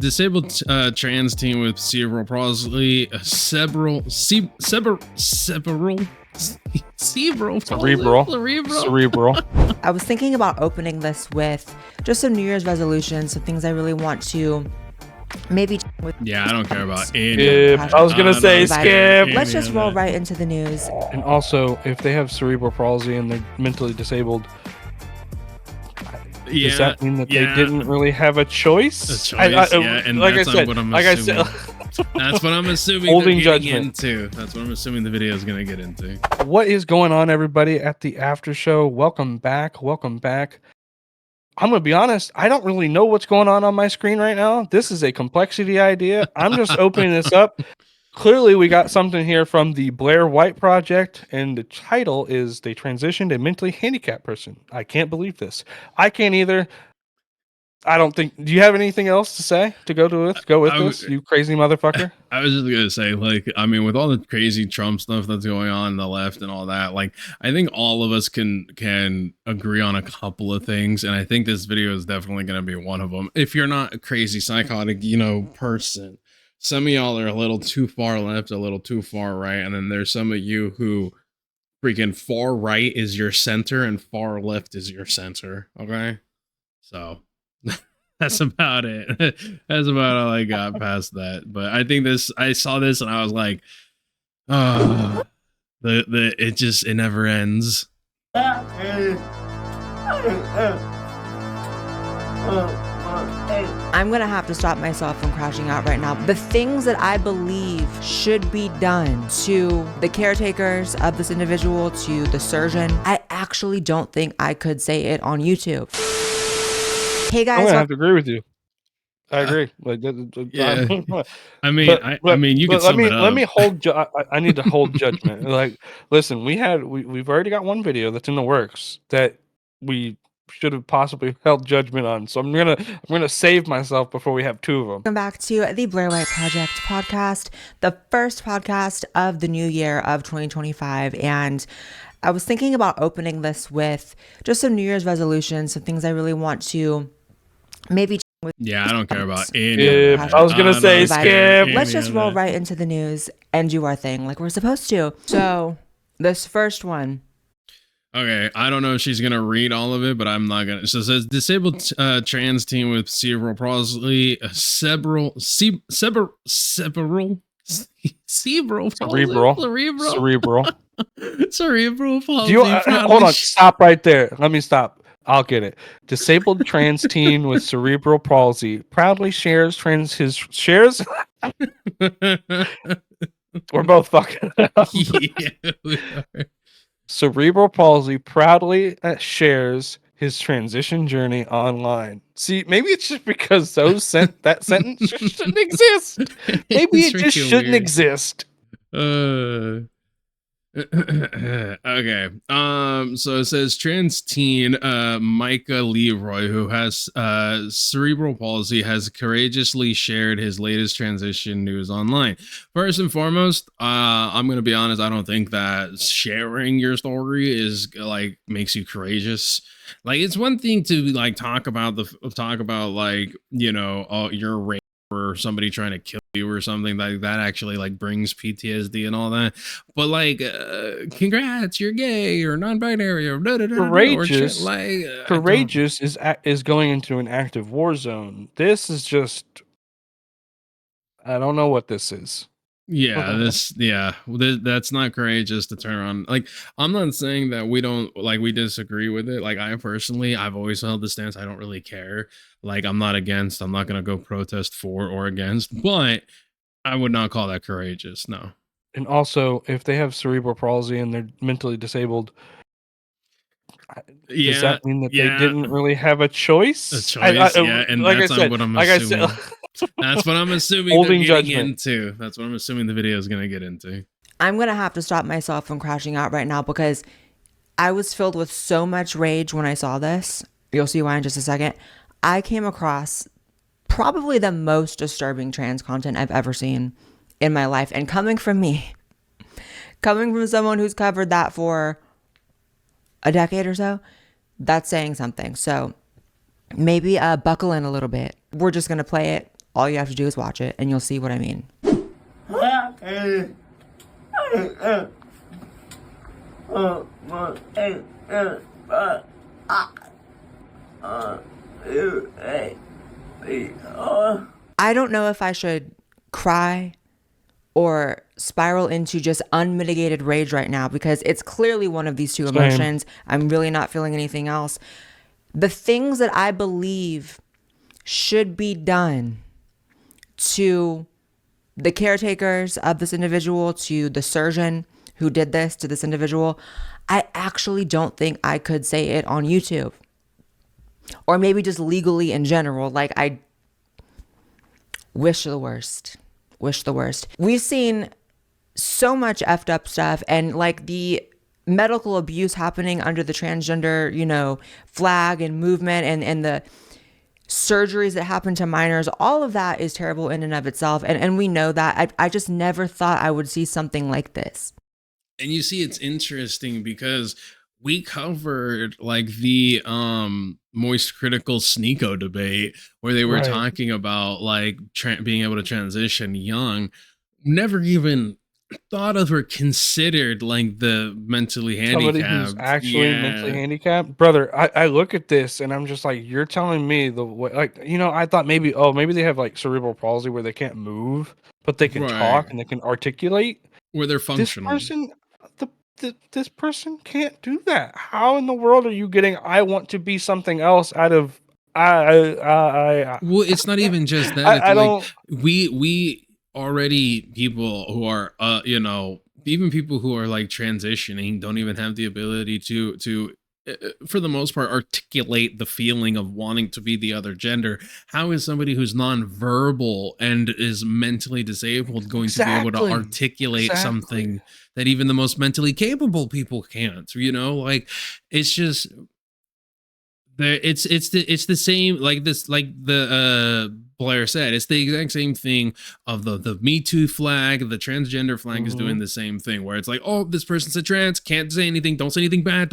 Disabled trans teen with cerebral palsy, cerebral I was thinking about opening this with just some New Year's resolutions, some things I really want to maybe with. Yeah, I don't care about any. Skip. I was gonna say skip. Let's just roll right into the news. And also, if they have cerebral palsy and they're mentally disabled, does that mean that they didn't really have a choice? And like that's I said, what I'm like assuming. I said, that's what I'm assuming. Holding they're getting judgment. into. That's what I'm assuming the video is gonna get into. What is going on, everybody, at the after show? Welcome back. Welcome back. I'm gonna be honest. I don't really know what's going on my screen right now. This is a complexity idea. I'm just opening this up. Clearly, we got something here from the Blair White Project, and the title is "They Transitioned a Mentally Handicapped Person." I can't believe this. I can't either. I don't think. Do you have anything else to say to go with this? You crazy motherfucker. I was just gonna say, like, I mean, with all the crazy Trump stuff that's going on the left and all that, like, I think all of us can agree on a couple of things, and I think this video is definitely gonna be one of them. If you're not a crazy psychotic, person, some of y'all are a little too far left, a little too far right, and then there's some of you who freaking far right is your center and far left is your center. Okay, so. That's about it. That's about all I got past that. But I think I saw this and I was like, oh, it never ends. I'm gonna have to stop myself from crashing out right now. The things that I believe should be done to the caretakers of this individual, to the surgeon, I actually don't think I could say it on YouTube. Hey guys, I'm gonna have to agree with you. I agree. Like, yeah. I mean, you can let me hold. I need to hold judgment. Like, listen, we've already got one video that's in the works that we should have possibly held judgment on. So I'm gonna save myself before we have two of them. Welcome back to the Blair White Project podcast, the first podcast of the new year of 2025, and I was thinking about opening this with just some New Year's resolutions, some things I really want to maybe. Yeah, I don't care about any. I was gonna say skip. Let's just roll right into the news and do our thing like we're supposed to. So this first one. Okay, I don't know if she's gonna read all of it, but I'm not gonna. So it says disabled trans teen with cerebral palsy, cerebral palsy. Do you hold on? Stop right there. Let me stop. I'll get it. Disabled trans teen with cerebral palsy proudly shares his shares. We're both fucking up. Yeah, we are. Cerebral palsy proudly shares his transition journey online. See, maybe it's just because that sentence shouldn't exist. Maybe it just shouldn't exist. Okay. So it says trans teen Micah Leroy, who has cerebral palsy, has courageously shared his latest transition news online. First and foremost, I'm gonna be honest, I don't think that sharing your story is like makes you courageous. Like, it's one thing to like talk about like, your rape or somebody trying to kill you or something like that actually like brings PTSD and all that, but like congrats, you're gay or non-binary or courageous, or courageous is going into an active war zone. This is just, I don't know what this is. That's not courageous to turn on. Like, I'm not saying that we disagree with it. Like, I've always held the stance, I don't really care. Like, I'm not gonna go protest for or against, but I would not call that courageous. No. And also, if they have cerebral palsy and they're mentally disabled, does that mean that they didn't really have a choice? And that's what I'm assuming. That's what I'm assuming. Holding they're getting judgment. into. That's what I'm assuming the video is going to get into. I'm going to have to stop myself from crashing out right now because I was filled with so much rage when I saw this. You'll see why in just a second. I came across probably the most disturbing trans content I've ever seen in my life. And coming from me, coming from someone who's covered that for a decade or so, that's saying something. So maybe buckle in a little bit. We're just going to play it All you have to do is watch it and you'll see what I mean. I don't know if I should cry or spiral into just unmitigated rage right now, because it's clearly one of these two emotions. I'm really not feeling anything else. The things that I believe should be done to the caretakers of this individual, to the surgeon who did this to this individual, I actually don't think I could say it on YouTube. Or maybe just legally in general. Like, I wish the worst. Wish the worst. We've seen so much effed up stuff, and like the medical abuse happening under the transgender, flag and movement, and the surgeries that happen to minors. All of that is terrible in and of itself. And we know that. I just never thought I would see something like this. And you see, it's interesting because we covered like the moist critical Sneeko debate where they were talking about like being able to transition young. Never even thought of or considered like the mentally handicapped. Somebody who's actually mentally handicapped. Brother, I look at this and I'm just like, you're telling me the way, like, I thought maybe they have like cerebral palsy where they can't move, but they can talk and they can articulate. Where they're functional. This person can't do that. How in the world are you getting I want to be something else out of well, it's not even just that. I don't. We already, people who are even people who are like transitioning don't even have the ability to for the most part articulate the feeling of wanting to be the other gender. How is somebody who's nonverbal and is mentally disabled going to be able to articulate something that even the most mentally capable people can't? Like, it's just it's the same, like this, like the Blair said, it's the exact same thing of the Me Too flag. The transgender flag is doing the same thing, where it's like, oh, this person's a trans, can't say anything, don't say anything bad,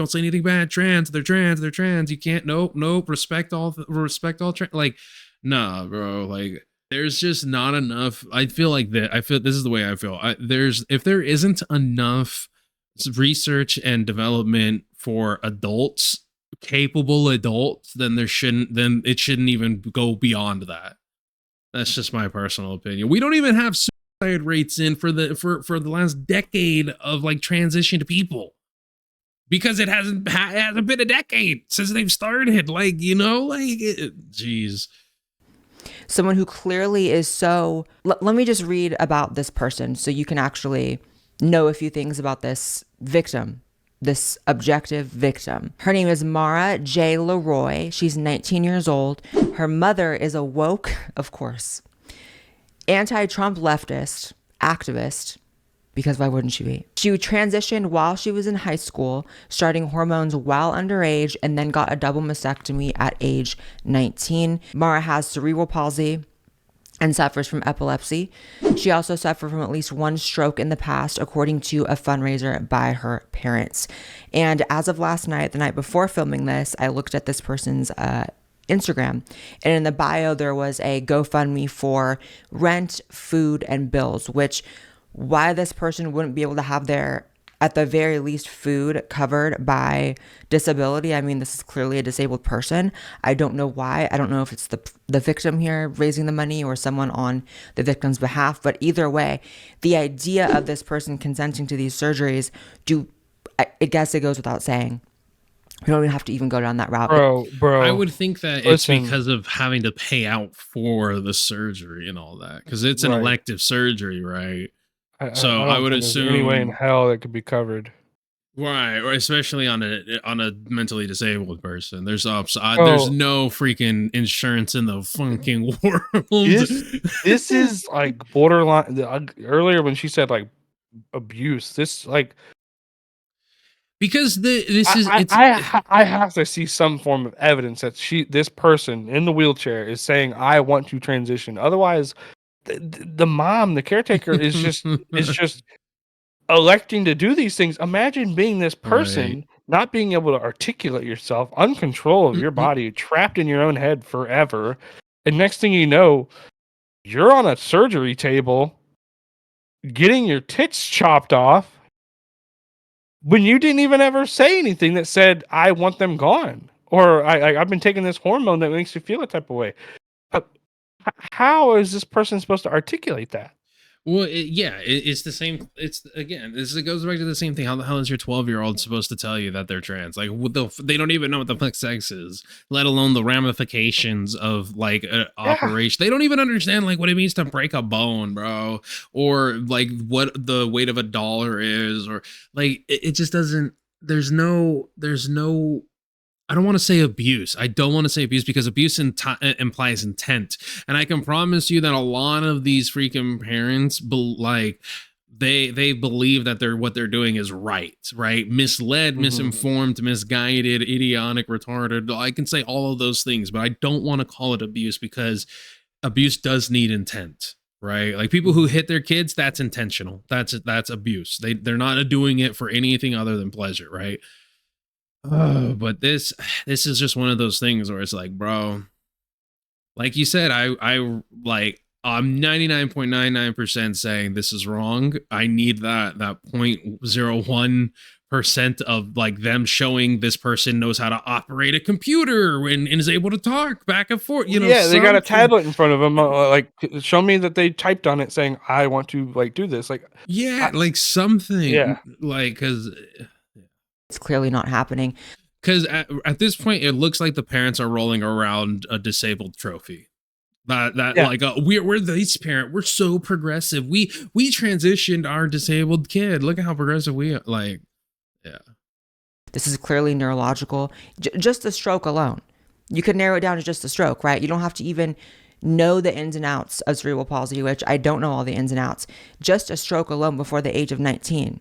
trans, they're trans, you can't, nope, respect all trans. Like, nah, bro, like, there's just not enough. I feel this is the way I feel. If there isn't enough research and development for adults, capable adults, then it shouldn't even go beyond that. That's just my personal opinion. We don't even have suicide rates in for the last decade of like transition to people, because it hasn't been a decade since they've started. Like, geez. Someone who clearly is so. Let me just read about this person so you can actually know a few things about this victim. This objective victim. Her name is Mara J. Leroy. She's 19 years old. Her mother is a woke, of course, anti-Trump leftist activist, because why wouldn't she be? She transitioned while she was in high school, starting hormones while underage, and then got a double mastectomy at age 19. Mara has cerebral palsy and suffers from epilepsy. She also suffered from at least one stroke in the past, according to a fundraiser by her parents. And as of last night, the night before filming this, I looked at this person's Instagram, and in the bio, there was a GoFundMe for rent, food, and bills, which why this person wouldn't be able to have their, at the very least, food covered by disability. I mean, this is clearly a disabled person. I don't know why. I don't know if it's the victim here raising the money or someone on the victim's behalf. But either way, the idea of this person consenting to these surgeries, I guess it goes without saying. We don't even have to even go down that route. Bro. I would think that it's because of having to pay out for the surgery and all that, because it's an elective surgery, right? I would assume any way in hell that could be covered, right? Or especially on a mentally disabled person. There's no freaking insurance in the fucking world. This is like borderline. Earlier when she said like abuse, this like because I have to see some form of evidence that this person in the wheelchair is saying I want to transition. Otherwise, the mom, the caretaker, is just electing to do these things. Imagine being this person, not being able to articulate yourself, uncontrol of your body, trapped in your own head forever, and next thing you know, you're on a surgery table getting your tits chopped off when you didn't even ever say anything that said, I want them gone. Or I've been taking this hormone that makes you feel a type of way. How is this person supposed to articulate that? Well, it's the same. It goes back to the same thing. How the hell is your 12-year-old supposed to tell you that they're trans? Like, they don't even know what the fuck sex is, let alone the ramifications of like an operation. They don't even understand like what it means to break a bone, bro, or like what the weight of a dollar is, or like it just doesn't. There's no. I don't want to say abuse. I don't want to say abuse because abuse implies intent. And I can promise you that a lot of these freaking parents, they believe that what they're doing is right? Misled, misinformed, misguided, idiotic, retarded. I can say all of those things, but I don't want to call it abuse because abuse does need intent. Right? Like people who hit their kids, that's intentional. That's abuse. They're not doing it for anything other than pleasure, right? Oh, but this is just one of those things where it's like, bro, like you said, I'm 99.99% saying this is wrong. I need that 0.01% of like them showing this person knows how to operate a computer and is able to talk back and forth. They got a tablet in front of them. Like, show me that they typed on it saying, I want to like do this. Like, like something. Yeah. Like, because it's clearly not happening. Because at this point, it looks like the parents are rolling around a disabled trophy. Like we're this parent. We're so progressive. We transitioned our disabled kid. Look at how progressive we are. Like, yeah. This is clearly neurological. Just a stroke alone, you could narrow it down to just a stroke, right? You don't have to even know the ins and outs of cerebral palsy, which I don't know all the ins and outs. Just a stroke alone before the age of 19.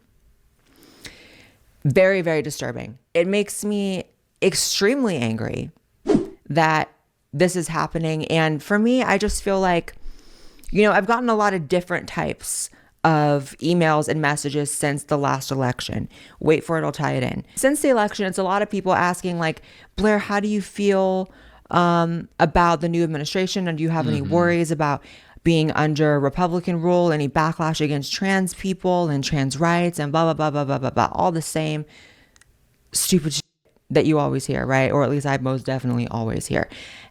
Very, very disturbing. It makes me extremely angry that this is happening. And for me, I just feel like, I've gotten a lot of different types of emails and messages since the last election. Wait for it, I'll tie it in. Since the election, it's a lot of people asking like, Blair, how do you feel about the new administration? And do you have any worries about being under Republican rule, any backlash against trans people and trans rights and blah, blah, blah, blah, blah, blah, blah. All the same stupid shit that you always hear, right? Or at least I most definitely always hear.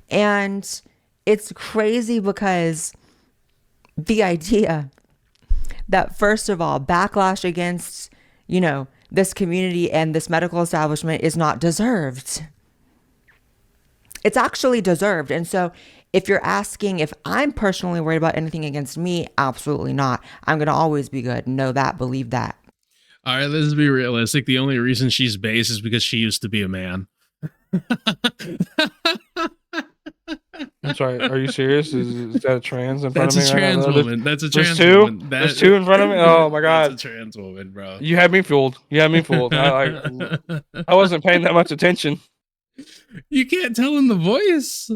And it's crazy because the idea that, first of all, backlash against, this community and this medical establishment is not deserved. It's actually deserved. And so if you're asking if I'm personally worried about anything against me, absolutely not. I'm going to always be good. Know that, believe that. All right, let's be realistic. The only reason she's base is because she used to be a man. I'm sorry. Are you serious? Is that a trans in front of me? That's a trans woman. That's a trans two? woman. There's two in front of me? Oh, my God. That's a trans woman, bro. You had me fooled. I wasn't paying that much attention. You can't tell in the voice.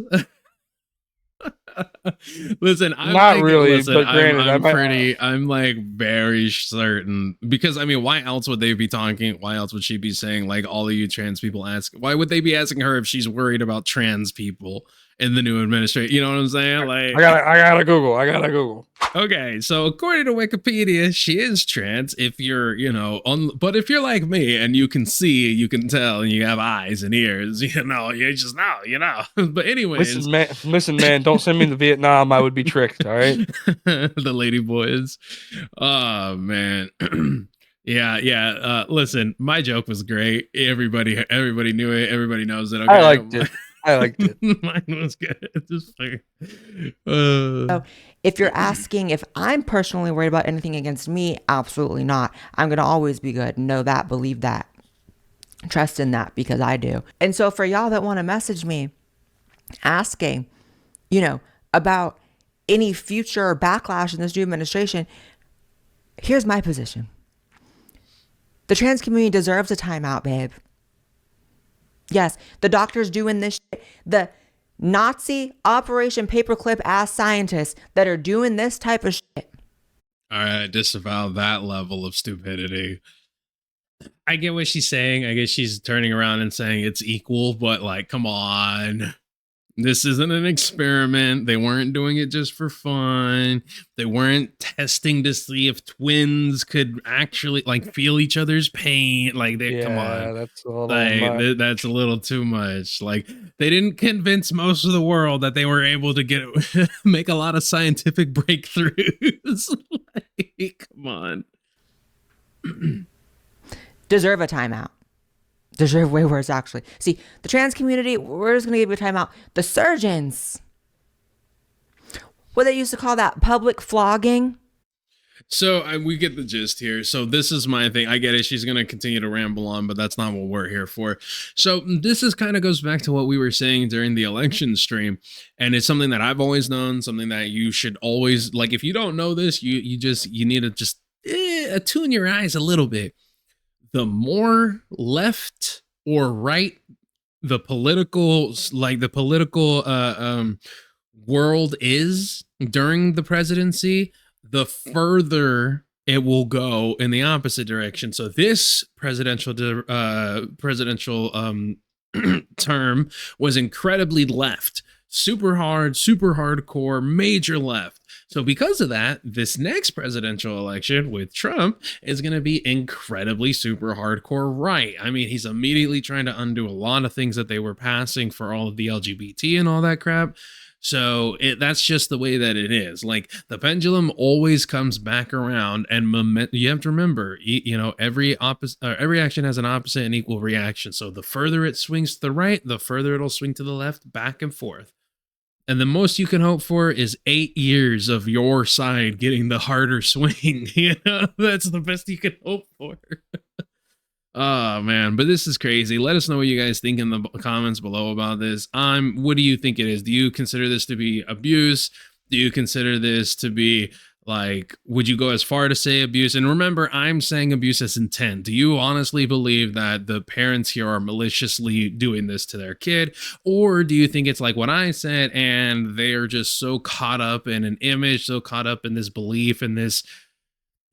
Listen, I'm not like, really, listen, but granted, I'm like very certain, because I mean, why else would they be talking? Why else would she be saying like all of you trans people ask? Why would they be asking her if she's worried about trans people in the new administration? You know what I'm saying? Like, I gotta Google. Okay, so according to Wikipedia, she is trans. If you're, but if you're like me and you can see, you can tell, and you have eyes and ears, you just know. But anyways, listen, man, don't send me to Vietnam. I would be tricked. All right, the lady boys. Oh man. Yeah. Listen, my joke was great. Everybody knew it. Everybody knows it. Okay? I liked it. Mine was good. Just like, So if you're asking if I'm personally worried about anything against me, absolutely not. I'm going to always be good. Know that, believe that. Trust in that, because I do. And so for y'all that want to message me asking, about any future backlash in this new administration, here's my position. The trans community deserves a timeout, babe. Yes, the doctors doing this shit. The Nazi Operation Paperclip ass scientists that are doing this type of shit. All right, disavow that level of stupidity. I get what she's saying. I guess she's turning around and saying it's equal, but like, come on. This isn't an experiment. They weren't doing it just for fun. They weren't testing to see if twins could actually like feel each other's pain. Like they come Yeah, on. that's a little Like much. that's a little too much. Like they didn't convince most of the world that they were able to get make a lot of scientific breakthroughs. Like, come on. Deserve a timeout. Deserve way worse, actually. See, the trans community, we're just going to give you a timeout. The surgeons, what they used to call that public flogging. So we get the gist here. So this is my thing. I get it. She's going to continue to ramble on, but that's not what we're here for. So this is kind of goes back to what we were saying during the election stream. And it's something that I've always known, something that you should always, like, if you don't know this, you need to just attune your eyes a little bit. The more left or right the political world is during the presidency, the further it will go in the opposite direction. So this presidential term was incredibly left, super hard, super hardcore, major left. So because of that, this next presidential election with Trump is going to be incredibly super hardcore right. I mean, he's immediately trying to undo a lot of things that they were passing for all of the LGBT and all that crap. So that's just the way that it is. Like the pendulum always comes back around, and you have to remember, every action has an opposite and equal reaction. So the further it swings to the right, the further it'll swing to the left, back and forth. And the most you can hope for is 8 years of your side getting the harder swing. That's the best you can hope for. Oh man, but this is crazy. Let us know what you guys think in the comments below about this. What do you think it is? Do you consider this to be abuse? Do you consider this to be like, would you go as far to say abuse? And remember, I'm saying abuse as intent. Do you honestly believe that the parents here are maliciously doing this to their kid? Or do you think it's like what I said and they are just so caught up in an image, so caught up in this belief and this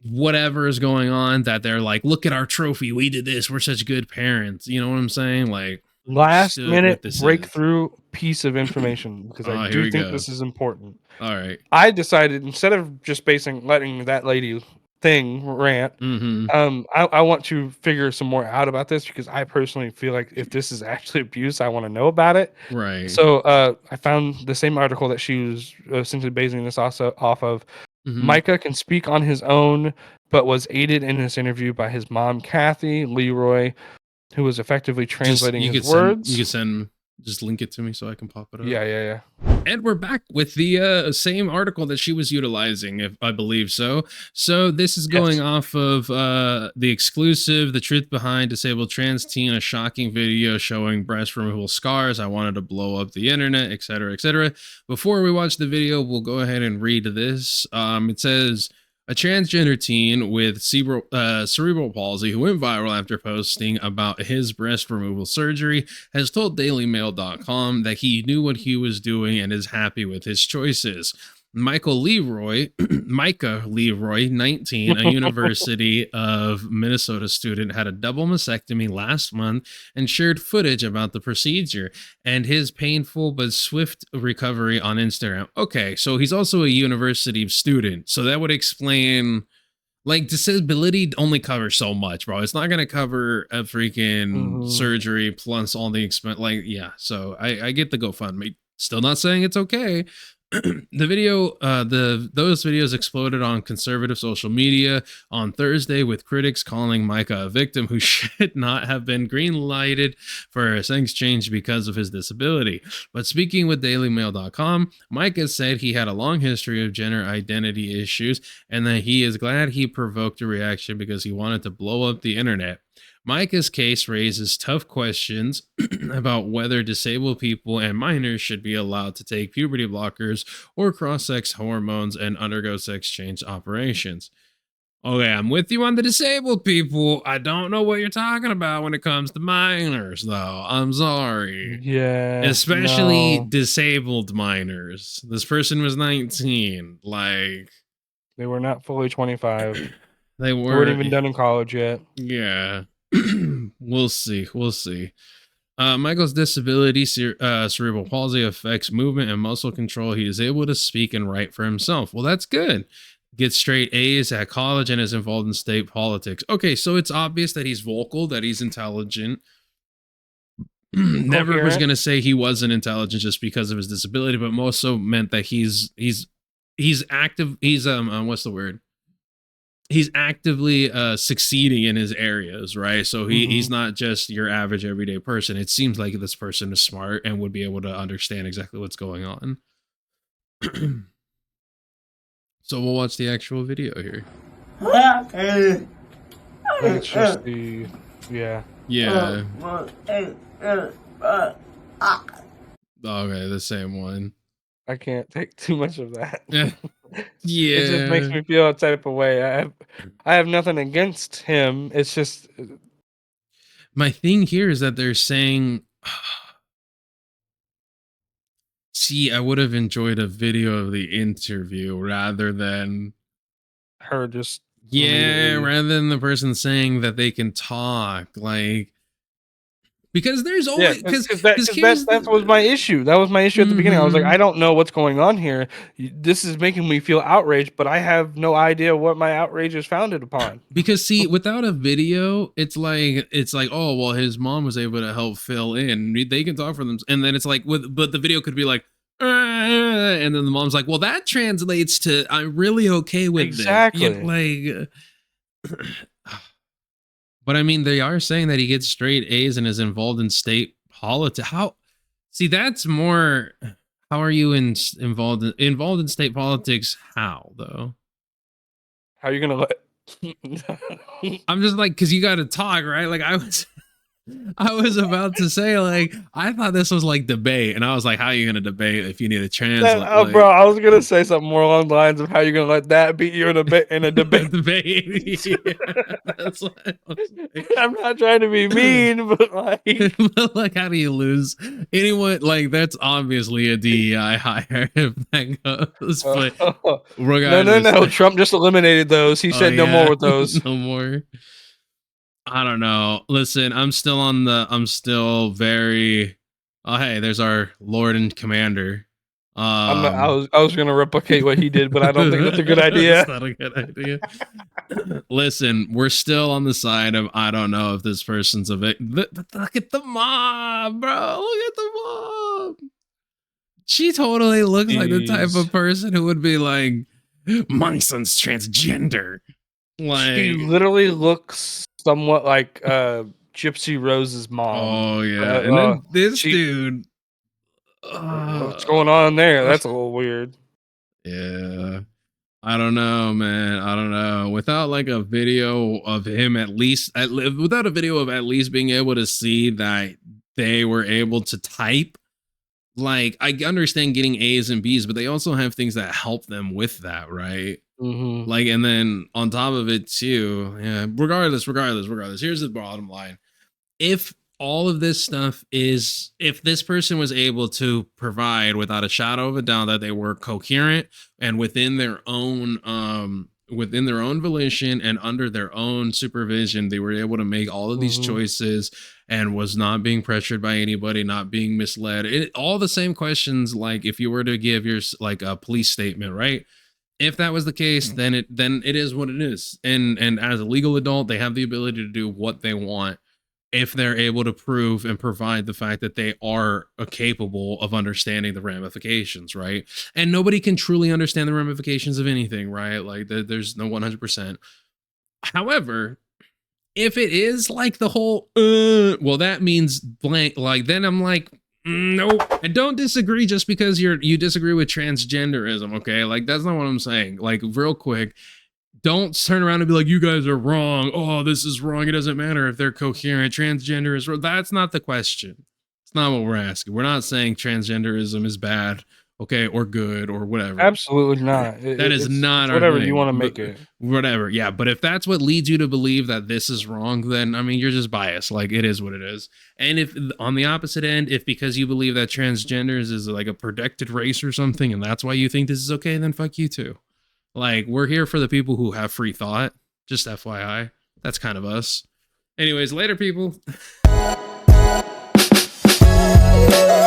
whatever is going on that they're like, look at our trophy, we did this, we're such good parents. You know what I'm saying? Like, Last minute breakthrough piece of information, because I do think this is important. All right. I decided, instead of just letting that lady thing rant, I want to figure some more out about this, because I personally feel like if this is actually abuse, I want to know about it. Right. So I found the same article that she was essentially basing this also off of. Micah can speak on his own, but was aided in this interview by his mom, Kathy Leroy, who was effectively translating his words. You could just link it to me so I can pop it up. Yeah. And we're back with the same article that she was utilizing, if I believe so. So this is going off of the exclusive, The Truth Behind Disabled Trans Teen, a shocking video showing breast removal scars. I wanted to blow up the internet, etc., etc. Before we watch the video, we'll go ahead and read this. It says, a transgender teen with cerebral palsy who went viral after posting about his breast removal surgery has told DailyMail.com that he knew what he was doing and is happy with his choices. Micah Leroy, 19, a University of Minnesota student, had a double mastectomy last month and shared footage about the procedure and his painful but swift recovery on Instagram. Okay, so he's also a university student, so that would explain, like, disability only covers so much, bro. It's not going to cover a freaking surgery plus all the expense. Like, yeah, so I get the GoFundMe. Still not saying it's okay. The video, those videos exploded on conservative social media on Thursday, with critics calling Micah a victim who should not have been green-lighted for a sex change because of his disability. But speaking with DailyMail.com, Micah said he had a long history of gender identity issues and that he is glad he provoked a reaction because he wanted to blow up the internet. Micah's case raises tough questions about whether disabled people and minors should be allowed to take puberty blockers or cross-sex hormones and undergo sex change operations. Okay, I'm with you on the disabled people. I don't know what you're talking about when it comes to minors, though. I'm sorry. Yeah. Especially disabled minors. This person was 19. Like, they were not fully 25. They weren't even done in college yet. Yeah. We'll see. Michael's disability, cerebral palsy, affects movement and muscle control. He is able to speak and write for himself. Well, that's good. Gets straight A's at college and is involved in state politics. Okay, so it's obvious that he's vocal, that he's intelligent. Never was going to say he wasn't intelligent just because of his disability, but more so meant that he's active. He's what's the word? He's actively succeeding in his areas, right? So he's not just your average everyday person. It seems like this person is smart and would be able to understand exactly what's going on. So we'll watch the actual video here. It's just the yeah. Okay, the same one. I can't take too much of that. Yeah. It just makes me feel a type of way. I have nothing against him. It's just my thing here is that they're saying, see, I would have enjoyed a video of the interview rather than her just rather than the person saying that they can talk, like, because there's always because that was my issue. That was my issue at the beginning. I was like, I don't know what's going on here. This is making me feel outraged, but I have no idea what my outrage is founded upon. Because see, without a video, it's like, oh well, his mom was able to help fill in. They can talk for them, and then it's like, but the video could be like, and then the mom's like, well, that translates to I'm really okay with exactly this. Like. But I mean, they are saying that he gets straight A's and is involved in state politics. See, that's more. How are you involved in state politics? How though? How are you gonna let? I'm just like, because you got to talk, right? Like I was about to say, like, I thought this was like debate, and I was like, how are you going to debate if you need a translate? Like, bro, I was going to say something more along the lines of how you're going to let that beat you in a debate. Yeah, that's what I'm not trying to be mean, but like, how do you lose? Anyone, like, that's obviously a DEI hire if that goes. But no. Trump just eliminated those. He said no more with those. No more. I don't know. Listen, I'm still very. Oh, hey, there's our Lord and Commander. I was gonna replicate what he did, but I don't think that's a good idea. That's not a good idea. Listen, we're still on the side of I don't know if this person's a victim. Look at the mom, bro. Look at the mom. She totally looks like the type of person who would be like, my son's transgender. Like, she literally looks somewhat like Gypsy Rose's mom. Oh yeah, and then this dude. What's going on there? That's a little weird. Yeah, I don't know, man. I don't know. Without like a video of him, without a video of at least being able to see that they were able to type. Like, I understand getting A's and B's, but they also have things that help them with that, right? Like, and then on top of it too, yeah, regardless, here's the bottom line. If all of this stuff is, if this person was able to provide without a shadow of a doubt that they were coherent and within their own volition and under their own supervision, they were able to make all of these choices and was not being pressured by anybody, not being misled. All the same questions, like if you were to give your like a police statement, right? If that was the case, then it is what it is. And as a legal adult, they have the ability to do what they want if they're able to prove and provide the fact that they are capable of understanding the ramifications, right? And nobody can truly understand the ramifications of anything, right? Like there's no 100%. However, if it is like the whole, well, that means blank, like then I'm like, nope. I don't disagree just because you disagree with transgenderism, okay? Like, that's not what I'm saying. Like, real quick, don't turn around and be like, you guys are wrong. Oh, this is wrong. It doesn't matter if they're coherent. Transgender is wrong. That's not the question. It's not what we're asking. We're not saying transgenderism is bad, okay, or good, or whatever. Absolutely not. That is not our whatever thing. You want to make it. Whatever, yeah. But if that's what leads you to believe that this is wrong, then I mean, you're just biased. Like, it is what it is. And if on the opposite end, if because you believe that transgenders is like a protected race or something, and that's why you think this is okay, then fuck you too. Like, we're here for the people who have free thought. Just FYI, that's kind of us. Anyways, later, people. Bye.